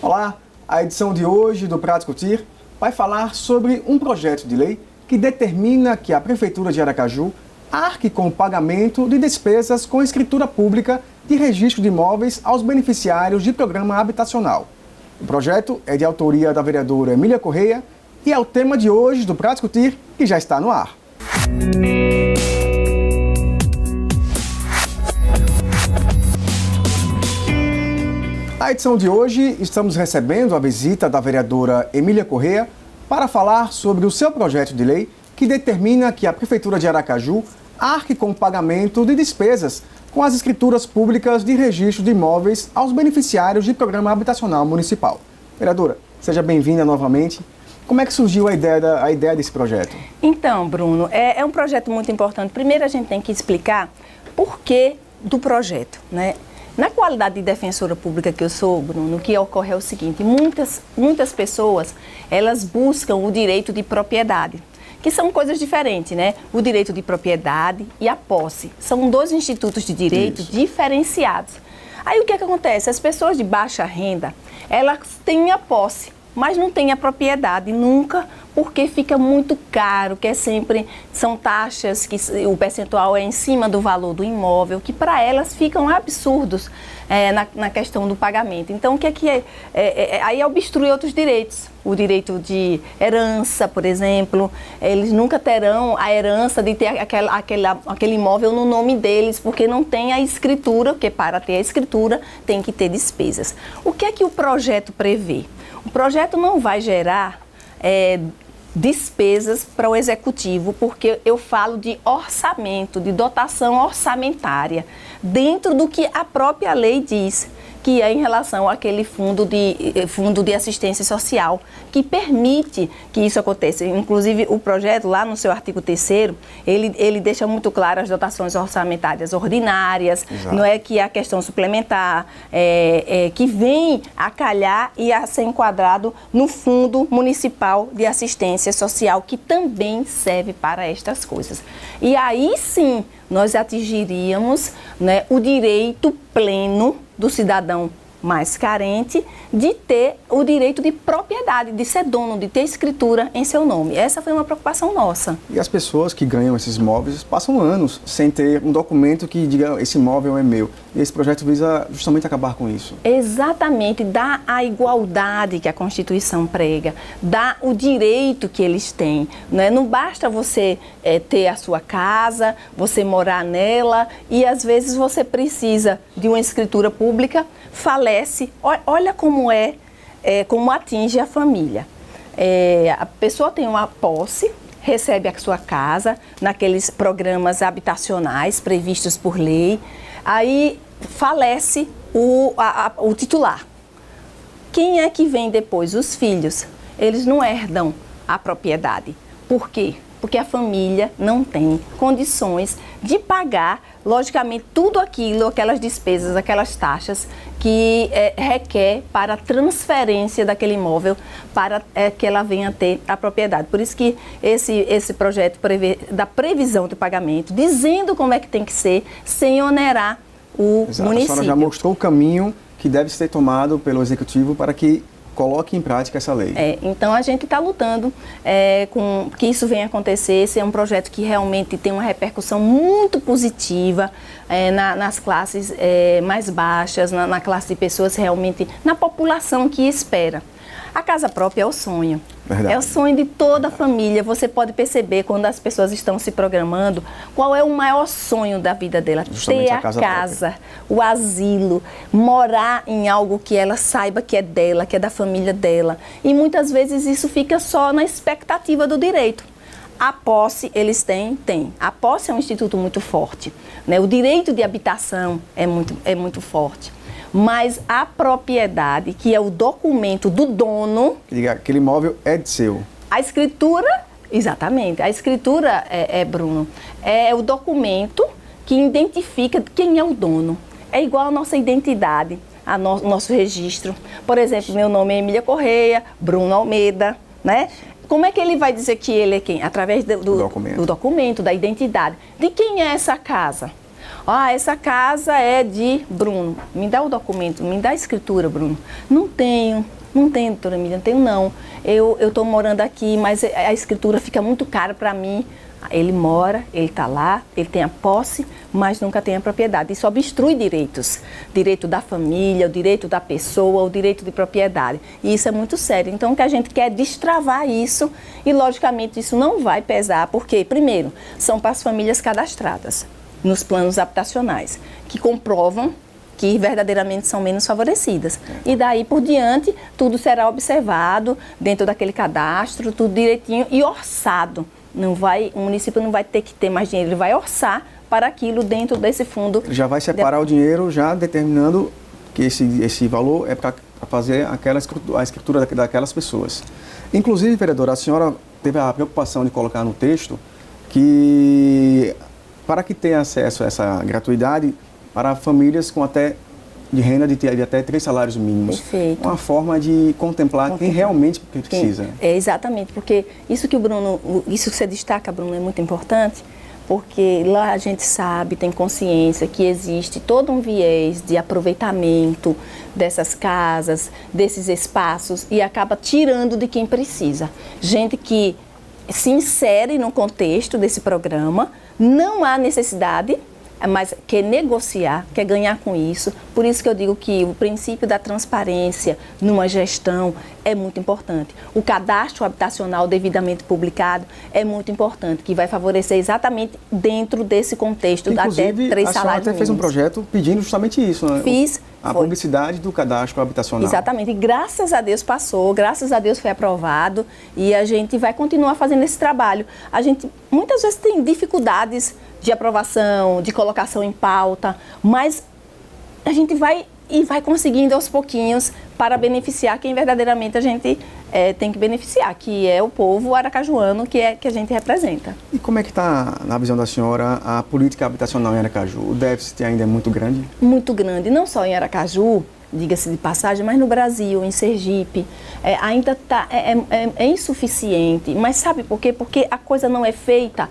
Olá, a edição de hoje do Pra Discutir vai falar sobre um projeto de lei que determina que a Prefeitura de Aracaju arque com o pagamento de despesas com escritura pública de registro de imóveis aos beneficiários de programa habitacional. O projeto é de autoria da vereadora Emília Correia e é o tema de hoje do Pra Discutir, que já está no ar. Na edição de hoje, estamos recebendo a visita da vereadora Emília Correia para falar sobre o seu projeto de lei que determina que a Prefeitura de Aracaju arque com o pagamento de despesas com as escrituras públicas de registro de imóveis aos beneficiários de programa habitacional municipal. Vereadora, seja bem-vinda novamente. Como é que surgiu a ideia desse projeto? Então, Bruno, é um projeto muito importante. Primeiro a gente tem que explicar por que do projeto, né? Na qualidade de defensora pública que eu sou, Bruno, o que ocorre é o seguinte: muitas pessoas, elas buscam o direito de propriedade, que são coisas diferentes, né? O direito de propriedade e a posse. São dois institutos de direito diferenciados. Aí o que acontece? As pessoas de baixa renda, elas têm a posse, mas não têm a propriedade nunca, porque fica muito caro, que são taxas que o percentual é em cima do valor do imóvel, que para elas ficam absurdos na questão do pagamento. Então, o que é? Aí obstrui outros direitos. O direito de herança, por exemplo, eles nunca terão a herança de ter aquele imóvel no nome deles, porque não tem a escritura, porque para ter a escritura tem que ter despesas. O que é que o projeto prevê? O projeto não vai gerar despesas para o executivo, porque eu falo de orçamento, de dotação orçamentária, dentro do que a própria lei diz, que é em relação àquele fundo de assistência social, que permite que isso aconteça. Inclusive, o projeto, lá no seu artigo 3º, ele deixa muito claro as dotações orçamentárias ordinárias. Exato. Não é que a questão suplementar, que vem a calhar e a ser enquadrado no Fundo Municipal de Assistência Social, que também serve para estas coisas. E aí sim, nós atingiríamos, né, o direito pleno do cidadão mais carente de ter o direito de propriedade, de ser dono, de ter escritura em seu nome. Essa foi uma preocupação nossa. E as pessoas que ganham esses imóveis passam anos sem ter um documento que diga esse imóvel é meu. E esse projeto visa justamente acabar com isso. Exatamente, dá a igualdade que a Constituição prega, dá o direito que eles têm, né? Não basta você ter a sua casa, você morar nela e às vezes você precisa de uma escritura pública, falece. Olha como atinge a família. A pessoa tem uma posse, recebe a sua casa naqueles programas habitacionais previstos por lei, aí falece o titular. Quem é que vem depois? Os filhos. Eles não herdam a propriedade. Por quê? Porque a família não tem condições de pagar, logicamente, tudo aquilo, aquelas despesas, aquelas taxas que requer para a transferência daquele imóvel para que ela venha a ter a propriedade. Por isso que esse projeto prevê da previsão de pagamento, dizendo como é que tem que ser, sem onerar o Exato. município. A senhora já mostrou o caminho que deve ser tomado pelo Executivo para que coloque em prática essa lei. Então a gente está lutando com que isso venha acontecer. Esse é um projeto que realmente tem uma repercussão muito positiva nas classes mais baixas, na classe de pessoas realmente, na população que espera. A casa própria é o sonho. Verdade. É o sonho de toda a família. Você pode perceber quando as pessoas estão se programando qual é o maior sonho da vida dela. Justamente ter a casa, o asilo, morar em algo que ela saiba que é dela, que é da família dela. E muitas vezes isso fica só na expectativa do direito. A posse eles têm. A posse é um instituto muito forte, né? O direito de habitação é muito forte. Mas a propriedade, que é o documento do dono... Aquele imóvel é de seu. A escritura, exatamente. A escritura, Bruno, é o documento que identifica quem é o dono. É igual a nossa identidade, nosso registro. Por exemplo, meu nome é Emília Correia, Bruno Almeida, né? Como é que ele vai dizer que ele é quem? Através do documento, da identidade. De quem é essa casa? Ah, essa casa é de Bruno. Me dá o documento, me dá a escritura, Bruno. Não tenho, doutora Emília, não tenho não. Eu estou morando aqui, mas a escritura fica muito cara para mim. Ele mora, ele está lá, ele tem a posse, mas nunca tem a propriedade. Isso obstrui direitos. Direito da família, o direito da pessoa, o direito de propriedade. E isso é muito sério. Então, o que a gente quer é destravar isso e, logicamente, isso não vai pesar, porque, primeiro, são para as famílias cadastradas nos planos habitacionais, que comprovam que verdadeiramente são menos favorecidas. E daí por diante, tudo será observado dentro daquele cadastro, tudo direitinho e orçado. O município não vai ter que ter mais dinheiro, ele vai orçar para aquilo dentro desse fundo. Já vai separar o dinheiro, já determinando que esse valor é para fazer a escritura daquelas pessoas. Inclusive, vereadora, a senhora teve a preocupação de colocar no texto que para que tenha acesso a essa gratuidade para famílias com de renda de até 3 salários mínimos. Perfeito. Uma forma de contemplar quem realmente precisa. É exatamente, porque isso que você destaca, Bruno, é muito importante, porque lá a gente sabe, tem consciência que existe todo um viés de aproveitamento dessas casas, desses espaços, e acaba tirando de quem precisa. Gente que se insere no contexto desse programa, não há necessidade, mas quer negociar, quer ganhar com isso. Por isso que eu digo que o princípio da transparência numa gestão é muito importante. O cadastro habitacional devidamente publicado é muito importante, que vai favorecer exatamente dentro desse contexto até 3 salários mínimos. A senhora até fez um projeto pedindo justamente isso, né? Fiz. A publicidade do cadastro habitacional. Exatamente. E graças a Deus passou, graças a Deus foi aprovado e a gente vai continuar fazendo esse trabalho. A gente muitas vezes tem dificuldades de aprovação, de colocação em pauta, mas a gente vai conseguindo aos pouquinhos para beneficiar quem verdadeiramente a gente tem que beneficiar, que é o povo aracajuano que a gente representa. E como é que está, na visão da senhora, a política habitacional em Aracaju? O déficit ainda é muito grande? Muito grande, não só em Aracaju, diga-se de passagem, mas no Brasil, em Sergipe, ainda é insuficiente. Mas sabe por quê? Porque a coisa não é feita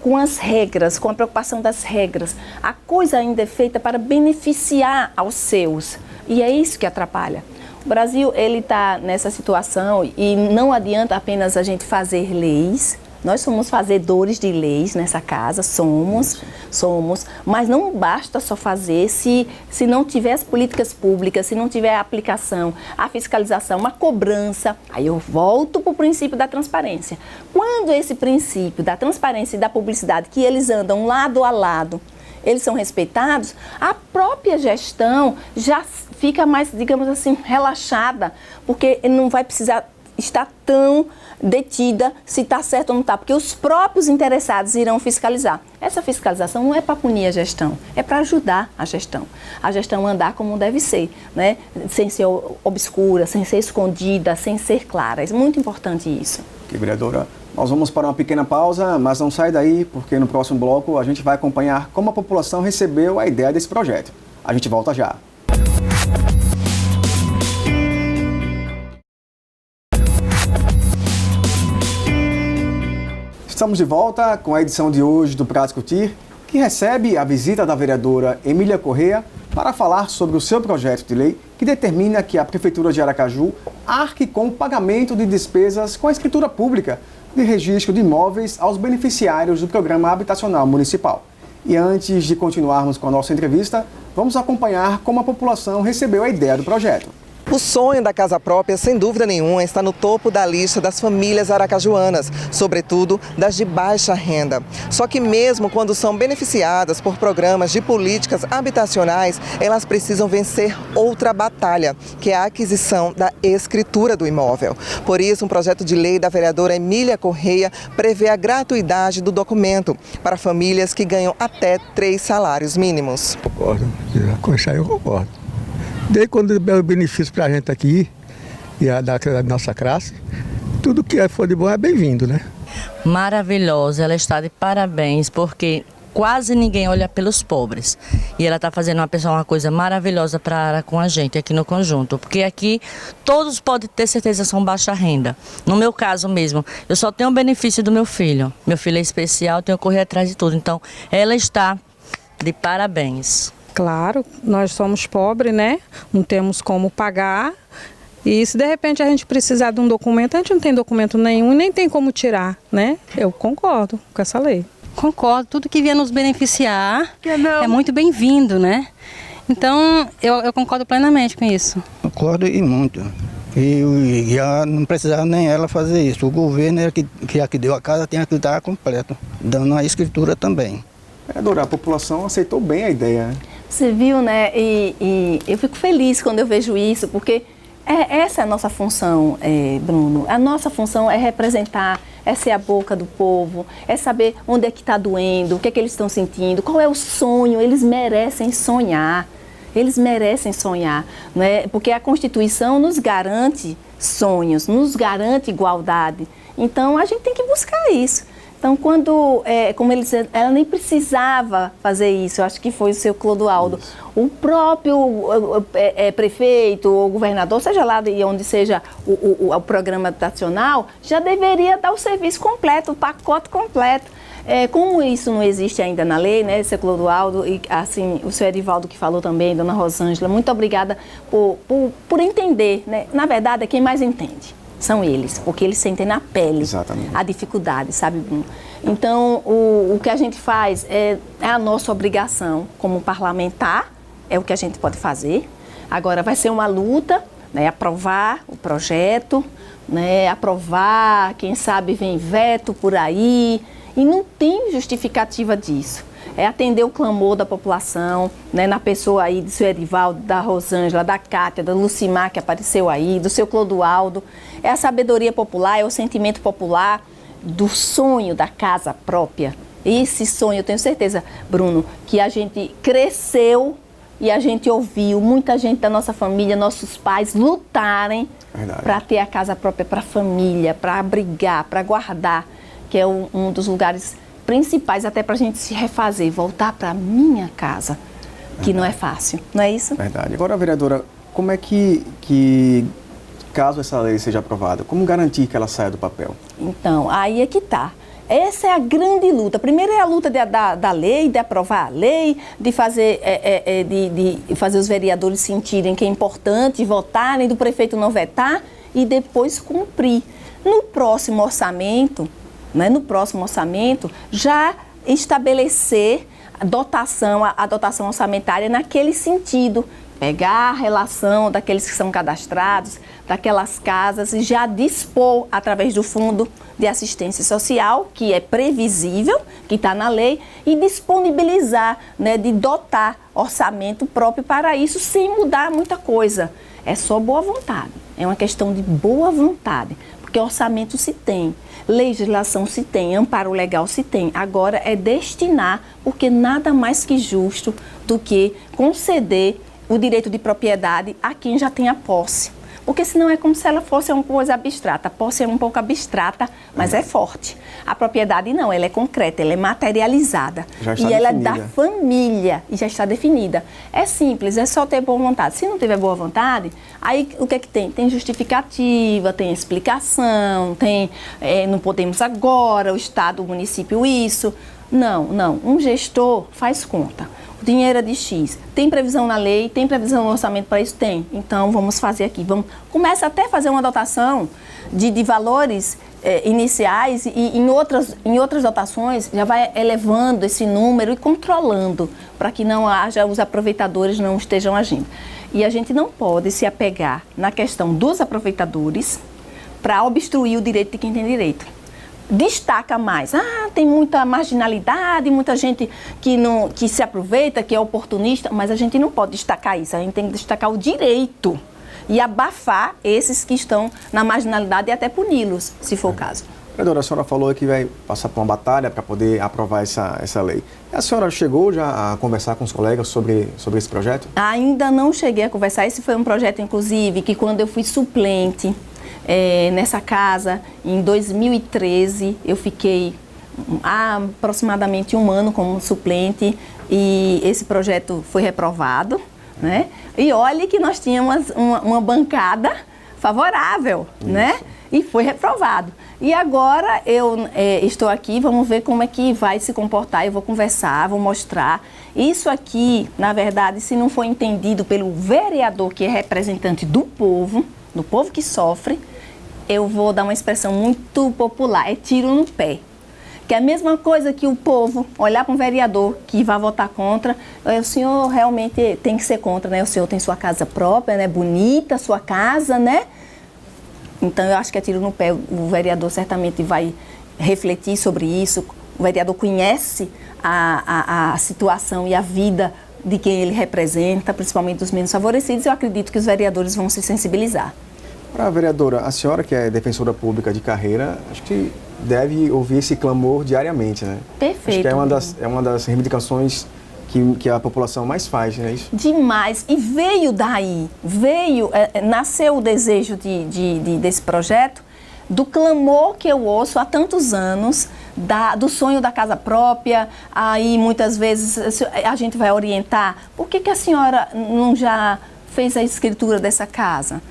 com as regras, com a preocupação das regras. A coisa ainda é feita para beneficiar aos seus. E é isso que atrapalha. O Brasil, ele está nessa situação e não adianta apenas a gente fazer leis. Nós somos fazedores de leis nessa casa, somos, mas não basta só fazer se não tiver as políticas públicas, se não tiver a aplicação, a fiscalização, a cobrança. Aí eu volto para o princípio da transparência. Quando esse princípio da transparência e da publicidade, que eles andam lado a lado, eles são respeitados, a própria gestão já fica mais, digamos assim, relaxada, porque não vai precisar estar tão detida se está certo ou não está, porque os próprios interessados irão fiscalizar. Essa fiscalização não é para punir a gestão, é para ajudar a gestão andar como deve ser, né? Sem ser obscura, sem ser escondida, sem ser clara. É muito importante isso. Ok, vereadora. Nós vamos para uma pequena pausa, mas não sai daí, porque no próximo bloco a gente vai acompanhar como a população recebeu a ideia desse projeto. A gente volta já. Estamos de volta com a edição de hoje do Pra Discutir, que recebe a visita da vereadora Emília Correia para falar sobre o seu projeto de lei que determina que a Prefeitura de Aracaju arque com o pagamento de despesas com a escritura pública de registro de imóveis aos beneficiários do Programa Habitacional Municipal. E antes de continuarmos com a nossa entrevista, vamos acompanhar como a população recebeu a ideia do projeto. O sonho da casa própria, sem dúvida nenhuma, está no topo da lista das famílias aracajuanas, sobretudo das de baixa renda. Só que mesmo quando são beneficiadas por programas de políticas habitacionais, elas precisam vencer outra batalha, que é a aquisição da escritura do imóvel. Por isso, um projeto de lei da vereadora Emília Correia prevê a gratuidade do documento para famílias que ganham até 3 salários mínimos. Concordo, com isso aí eu concordo. Desde quando deu benefício para a gente aqui, e da nossa classe, tudo que for de bom é bem-vindo, né? Maravilhosa, ela está de parabéns, porque quase ninguém olha pelos pobres. E ela está fazendo uma coisa maravilhosa com a gente aqui no conjunto, porque aqui todos podem ter certeza são baixa renda. No meu caso mesmo, eu só tenho o benefício do meu filho. Meu filho é especial, tenho que correr atrás de tudo. Então, ela está de parabéns. Claro, nós somos pobres, né? Não temos como pagar. E se de repente a gente precisar de um documento, a gente não tem documento nenhum e nem tem como tirar, né? Eu concordo com essa lei. Concordo, tudo que vier nos beneficiar é muito bem-vindo, né? Então, eu concordo plenamente com isso. Concordo e muito. E já não precisava nem ela fazer isso. O governo que deu a casa tem que dar completo, dando a escritura também. Vereadora, a população aceitou bem a ideia, né? Você viu, né? E eu fico feliz quando eu vejo isso, porque essa é a nossa função, Bruno. A nossa função é representar, é ser a boca do povo, é saber onde é que está doendo, o que é que eles estão sentindo, qual é o sonho. Eles merecem sonhar. Eles merecem sonhar, né? Porque a Constituição nos garante sonhos, nos garante igualdade. Então, a gente tem que buscar isso. Então, quando, como ele disse, ela nem precisava fazer isso, eu acho que foi o seu Clodoaldo. Isso. O próprio prefeito ou governador, seja lá de onde seja o programa habitacional, já deveria dar o serviço completo, o pacote completo. Como isso não existe ainda na lei, né, seu Clodoaldo, e assim, o seu Edivaldo que falou também, dona Rosângela, muito obrigada por entender, né? Na verdade, é quem mais entende. São eles, porque eles sentem na pele. Exatamente. A dificuldade, sabe, Bruno? Então, o que a gente faz é a nossa obrigação como parlamentar, é o que a gente pode fazer. Agora, vai ser uma luta, né, aprovar o projeto, né, aprovar, quem sabe vem veto por aí, e não tem justificativa disso. É atender o clamor da população, né, na pessoa aí do seu Edivaldo, da Rosângela, da Cátia, da Lucimar, que apareceu aí, do seu Clodoaldo. É a sabedoria popular, é o sentimento popular do sonho da casa própria. Esse sonho, eu tenho certeza, Bruno, que a gente cresceu e a gente ouviu muita gente da nossa família, nossos pais, lutarem para ter a casa própria para a família, para abrigar, para guardar, que é um dos lugares principais até para a gente se refazer, voltar para a minha casa, que não é fácil, não é isso? Verdade. Agora, vereadora, como é que caso essa lei seja aprovada, como garantir que ela saia do papel? Então, aí é que está. Essa é a grande luta. Primeiro é a luta da lei, de aprovar a lei, de fazer, de fazer os vereadores sentirem que é importante votarem, do prefeito não vetar e depois cumprir. No próximo orçamento, né, já estabelecer a dotação orçamentária naquele sentido, pegar a relação daqueles que são cadastrados, daquelas casas e já dispor através do Fundo de Assistência Social, que é previsível, que está na lei, e disponibilizar, né, de dotar orçamento próprio para isso sem mudar muita coisa. É só boa vontade, é uma questão de boa vontade, porque orçamento se tem. Legislação se tem, amparo legal se tem. Agora é destinar, porque nada mais que justo do que conceder o direito de propriedade a quem já tem a posse. Porque senão é como se ela fosse uma coisa abstrata. A posse é um pouco abstrata, mas é forte. A propriedade não, ela é concreta, ela é materializada. Já está e ela definida. é da família e já está definida. É simples, é só ter boa vontade. Se não tiver boa vontade, aí o que é que tem? Tem justificativa, tem explicação, tem não podemos agora, o Estado, o município, isso. Não. Um gestor faz conta. O dinheiro é de X. Tem previsão na lei? Tem previsão no orçamento para isso? Tem. Então, vamos fazer aqui. Começa até a fazer uma dotação de valores iniciais e em outras dotações já vai elevando esse número e controlando para que não haja, os aproveitadores não estejam agindo. E a gente não pode se apegar na questão dos aproveitadores para obstruir o direito de quem tem direito. Destaca mais. Tem muita marginalidade, muita gente que se aproveita, que é oportunista, mas a gente não pode destacar isso, a gente tem que destacar o direito e abafar esses que estão na marginalidade e até puni-los, se for o caso. Vereadora, a senhora falou que vai passar por uma batalha para poder aprovar essa lei. A senhora chegou já a conversar com os colegas sobre esse projeto? Ainda não cheguei a conversar. Esse foi um projeto, inclusive, que quando eu fui suplente nessa casa, em 2013, eu fiquei aproximadamente 1 ano como suplente e esse projeto foi reprovado, né? E olhe que nós tínhamos uma bancada favorável, né? e foi reprovado. E agora eu estou aqui, vamos ver como é que vai se comportar, eu vou conversar, vou mostrar. Isso aqui, na verdade, se não for entendido pelo vereador que é representante do povo que sofre, eu vou dar uma expressão muito popular, é tiro no pé. Que é a mesma coisa que o povo olhar para um vereador que vai votar contra, o senhor realmente tem que ser contra, né? O senhor tem sua casa própria, né? Bonita sua casa, né? Então eu acho que é tiro no pé. O vereador certamente vai refletir sobre isso. O vereador conhece a situação e a vida de quem ele representa, principalmente dos menos favorecidos. Eu acredito que os vereadores vão se sensibilizar. Para a vereadora, a senhora que é defensora pública de carreira, acho que deve ouvir esse clamor diariamente, né? Perfeito. Acho que é uma das reivindicações que a população mais faz, não é isso? Demais. E veio daí, nasceu o desejo desse projeto, do clamor que eu ouço há tantos anos, do sonho da casa própria. Aí muitas vezes a gente vai orientar, por que a senhora não já fez a escritura dessa casa?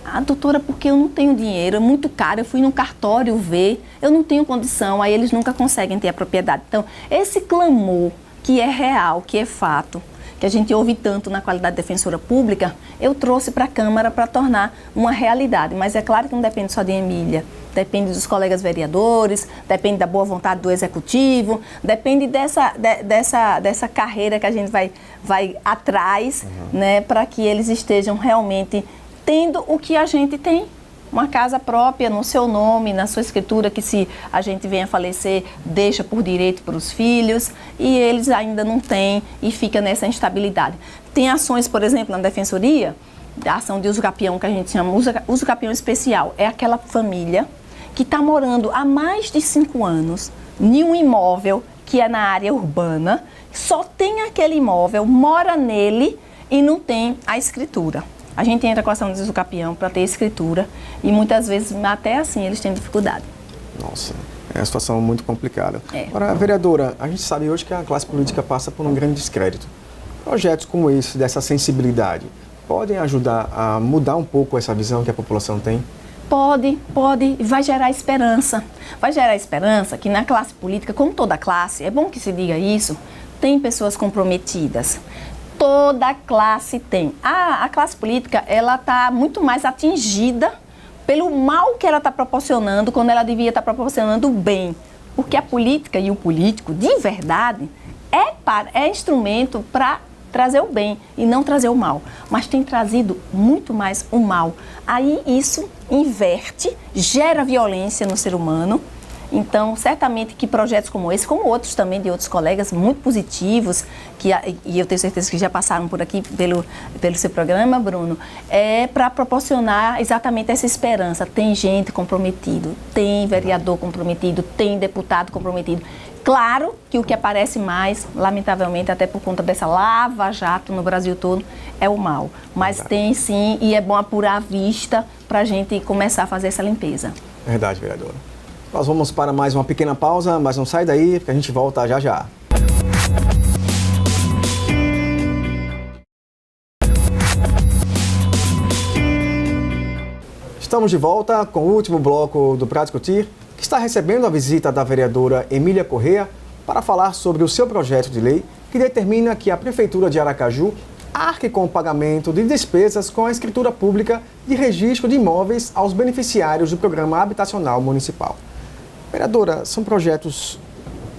Ah, doutora, porque eu não tenho dinheiro, é muito caro, eu fui no cartório ver, eu não tenho condição, aí eles nunca conseguem ter a propriedade. Então, esse clamor que é real, que é fato, que a gente ouve tanto na qualidade de defensora pública, eu trouxe para a Câmara para tornar uma realidade. Mas é claro que não depende só de Emília, depende dos colegas vereadores, depende da boa vontade do Executivo, depende dessa carreira que a gente vai atrás, né, para que eles estejam realmente tendo o que a gente tem, uma casa própria no seu nome, na sua escritura, que se a gente venha a falecer, deixa por direito para os filhos, e eles ainda não têm e fica nessa instabilidade. Tem ações, por exemplo, na Defensoria, a ação de uso capião, que a gente chama uso capião especial, é aquela família que está morando há mais de 5 anos em um imóvel que é na área urbana, só tem aquele imóvel, mora nele e não tem a escritura. A gente entra com a ação de uso capião para ter escritura e muitas vezes até assim eles têm dificuldade. Nossa, é uma situação muito complicada. É. Agora, vereadora, a gente sabe hoje que a classe política passa por um grande descrédito. Projetos como esse, dessa sensibilidade, podem ajudar a mudar um pouco essa visão que a população tem? Pode, vai gerar esperança. Vai gerar esperança que na classe política, como toda classe, é bom que se diga isso, tem pessoas comprometidas. Toda classe tem. A classe política, ela está muito mais atingida pelo mal que ela está proporcionando, quando ela devia estar proporcionando o bem. Porque a política e o político, de verdade, é instrumento para trazer o bem e não trazer o mal. Mas tem trazido muito mais o mal. Aí isso inverte, gera violência no ser humano. Então, certamente que projetos como esse, como outros também de outros colegas, muito positivos, e eu tenho certeza que já passaram por aqui pelo seu programa, Bruno, é para proporcionar exatamente essa esperança. Tem gente comprometida, tem vereador comprometido, tem deputado comprometido. Claro que o que aparece mais, lamentavelmente, até por conta dessa lava-jato no Brasil todo, é o mal. Mas tem sim, e é bom apurar a vista para a gente começar a fazer essa limpeza. Verdade, vereadora. Nós vamos para mais uma pequena pausa, mas não sai daí, porque a gente volta já já. Estamos de volta com o último bloco do Pra Discutir, que está recebendo a visita da vereadora Emília Correia para falar sobre o seu projeto de lei que determina que a Prefeitura de Aracaju arque com o pagamento de despesas com a escritura pública de registro de imóveis aos beneficiários do Programa Habitacional Municipal. Vereadora, são projetos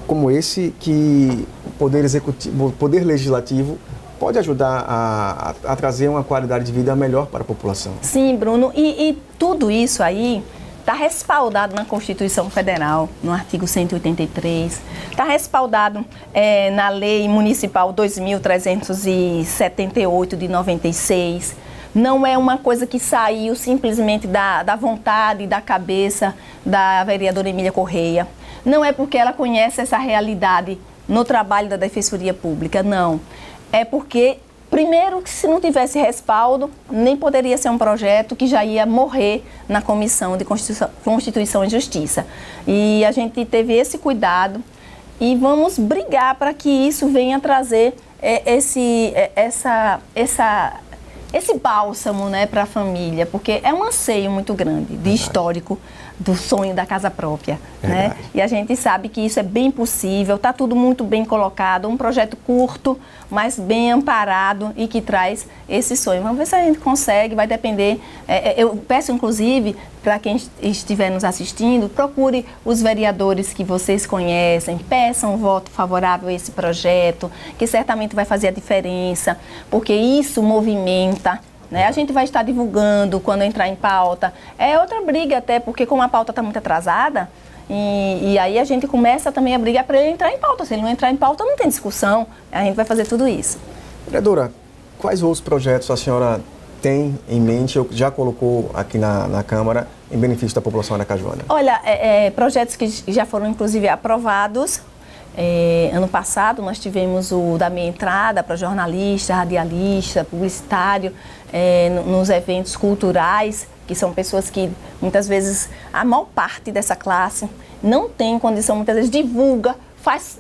como esse que o Poder Legislativo pode ajudar a trazer uma qualidade de vida melhor para a população. Sim, Bruno, e tudo isso aí está respaldado na Constituição Federal, no artigo 183, está respaldado na Lei Municipal 2.378 de 96. Não é uma coisa que saiu simplesmente da vontade, da cabeça da vereadora Emília Correia. Não é porque ela conhece essa realidade no trabalho da Defensoria Pública, não. É porque, primeiro, que se não tivesse respaldo, nem poderia ser um projeto que já ia morrer na Comissão de Constituição e Justiça. E a gente teve esse cuidado e vamos brigar para que isso venha trazer esse bálsamo, né, para a família, porque é um anseio muito grande de histórico do sonho da casa própria, né? E a gente sabe que isso é bem possível, está tudo muito bem colocado, um projeto curto, mas bem amparado e que traz esse sonho. Vamos ver se a gente consegue, vai depender. Eu peço, inclusive, para quem estiver nos assistindo, procure os vereadores que vocês conhecem, peçam um voto favorável a esse projeto, que certamente vai fazer a diferença, porque isso movimenta. Né? A gente vai estar divulgando quando entrar em pauta. É outra briga até, porque como a pauta está muito atrasada, e aí a gente começa também a brigar para ele entrar em pauta. Se ele não entrar em pauta, não tem discussão. A gente vai fazer tudo isso. Vereadora, quais outros projetos a senhora tem em mente ou já colocou aqui na Câmara em benefício da população aracajuana? Olha, projetos que já foram inclusive aprovados. Ano passado nós tivemos o da meia entrada para jornalista, radialista, publicitário, nos eventos culturais, que são pessoas que muitas vezes, a maior parte dessa classe não tem condição, muitas vezes divulga, faz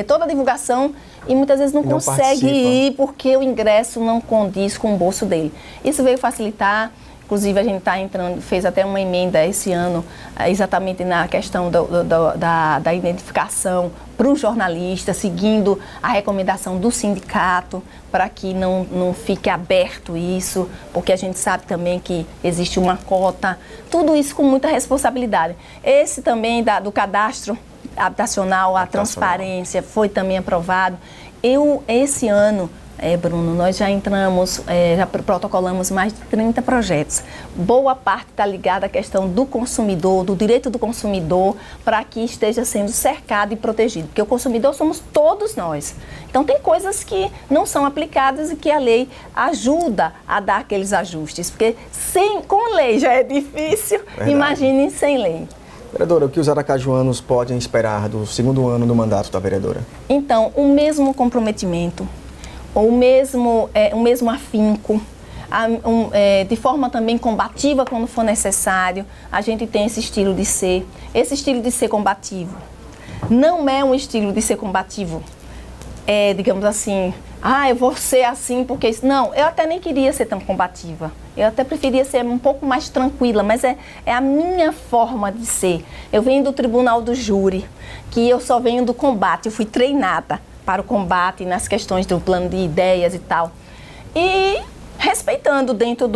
toda a divulgação e muitas vezes não consegue ir porque o ingresso não condiz com o bolso dele. Isso veio facilitar. Inclusive, a gente está entrando, fez até uma emenda esse ano, exatamente na questão da identificação para o jornalista, seguindo a recomendação do sindicato, para que não fique aberto isso, porque a gente sabe também que existe uma cota, tudo isso com muita responsabilidade. Esse também do cadastro habitacional, a transparência, foi também aprovado. Esse ano, Bruno, nós já entramos, já protocolamos mais de 30 projetos. Boa parte está ligada à questão do consumidor, do direito do consumidor, para que esteja sendo cercado e protegido. Porque o consumidor somos todos nós. Então, tem coisas que não são aplicadas e que a lei ajuda a dar aqueles ajustes. Porque com lei já é difícil, imagine sem lei. Vereadora, o que os aracajuanos podem esperar do segundo ano do mandato da vereadora? Então, o mesmo comprometimento, o mesmo afinco, de forma também combativa quando for necessário. A gente tem esse estilo de ser. Esse estilo de ser combativo não é um estilo de ser combativo, digamos assim, eu vou ser assim porque isso. Não, eu até nem queria ser tão combativa. Eu até preferia ser um pouco mais tranquila, mas é a minha forma de ser. Eu venho do tribunal do júri, que eu só venho do combate, eu fui treinada para o combate nas questões do plano de ideias e tal. E respeitando dentro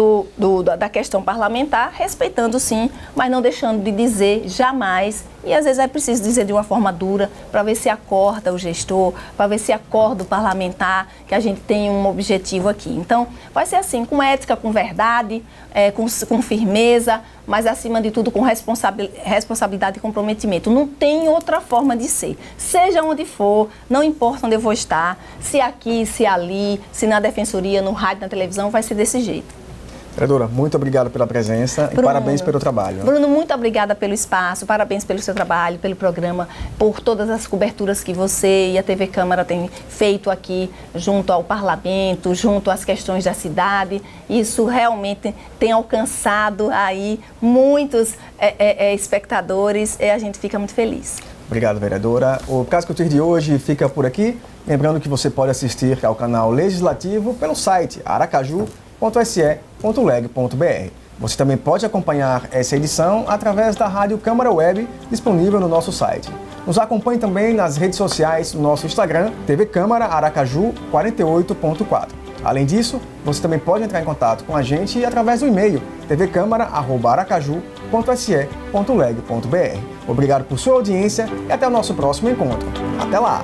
da questão parlamentar, respeitando sim, mas não deixando de dizer jamais. E às vezes é preciso dizer de uma forma dura para ver se acorda o gestor, para ver se acorda o parlamentar, que a gente tem um objetivo aqui. Então, vai ser assim, com ética, com verdade, com firmeza, mas acima de tudo com responsabilidade e comprometimento. Não tem outra forma de ser. Seja onde for, não importa onde eu vou estar, se aqui, se ali, se na defensoria, no rádio, na televisão, vai ser desse jeito. Vereadora, muito obrigado pela presença e parabéns pelo trabalho. Bruno, muito obrigada pelo espaço, parabéns pelo seu trabalho, pelo programa, por todas as coberturas que você e a TV Câmara têm feito aqui junto ao parlamento, junto às questões da cidade. Isso realmente tem alcançado aí muitos espectadores e a gente fica muito feliz. Obrigado, vereadora. O Caso Couture de hoje fica por aqui. Lembrando que você pode assistir ao canal Legislativo pelo site aracaju.se.leg.br. Você também pode acompanhar essa edição através da Rádio Câmara Web, disponível no nosso site. Nos acompanhe também nas redes sociais, no nosso Instagram, TV Câmara Aracaju 48.4. Além disso, você também pode entrar em contato com a gente através do e-mail tvcamara@aracaju.se.leg.br. Obrigado por sua audiência e até o nosso próximo encontro. Até lá!